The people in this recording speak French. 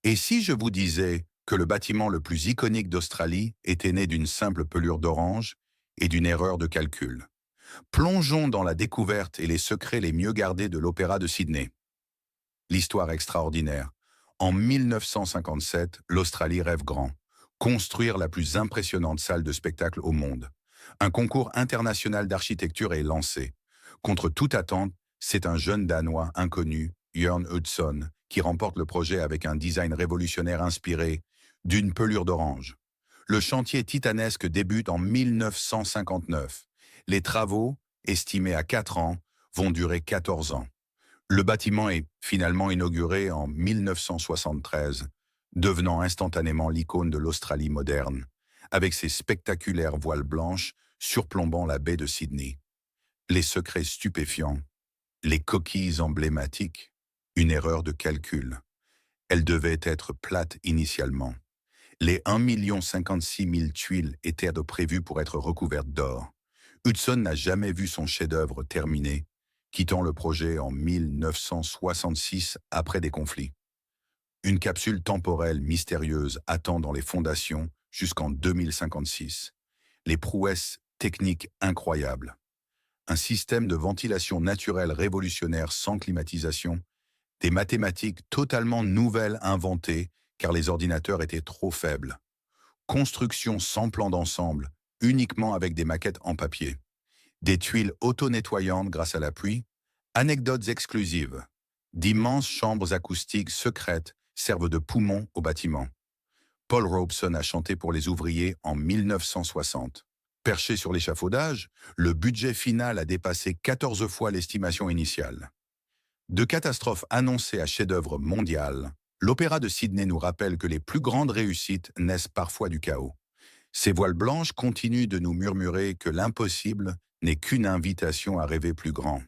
Et si je vous disais que le bâtiment le plus iconique d'Australie était né d'une simple pelure d'orange et d'une erreur de calcul? Plongeons dans la découverte et les secrets les mieux gardés de l'Opéra de Sydney. L'histoire extraordinaire. En 1957, l'Australie rêve grand. Construire la plus impressionnante salle de spectacle au monde. Un concours international d'architecture est lancé. Contre toute attente, c'est un jeune Danois inconnu, Jørn Hudson, qui remporte le projet avec un design révolutionnaire inspiré d'une pelure d'orange. Le chantier titanesque débute en 1959. Les travaux, estimés à 4 ans, vont durer 14 ans. Le bâtiment est finalement inauguré en 1973, devenant instantanément l'icône de l'Australie moderne, avec ses spectaculaires voiles blanches surplombant la baie de Sydney. Les secrets stupéfiants, les coquilles emblématiques, une erreur de calcul. Elle devait être plate initialement. Les 1,56 million tuiles étaient prévues pour être recouvertes d'or. Hudson n'a jamais vu son chef-d'œuvre terminé, quittant le projet en 1966 après des conflits. Une capsule temporelle mystérieuse attend dans les fondations jusqu'en 2056. Les prouesses techniques incroyables. Un système de ventilation naturelle révolutionnaire sans climatisation, des mathématiques totalement nouvelles inventées car les ordinateurs étaient trop faibles. Construction sans plan d'ensemble, uniquement avec des maquettes en papier. Des tuiles auto-nettoyantes grâce à la pluie. Anecdotes exclusives. D'immenses chambres acoustiques secrètes servent de poumons au bâtiment. Paul Robeson a chanté pour les ouvriers en 1960. Perché sur l'échafaudage, le budget final a dépassé 14 fois l'estimation initiale. De catastrophes annoncées à chef-d'œuvre mondial, l'Opéra de Sydney nous rappelle que les plus grandes réussites naissent parfois du chaos. Ces voiles blanches continuent de nous murmurer que l'impossible n'est qu'une invitation à rêver plus grand.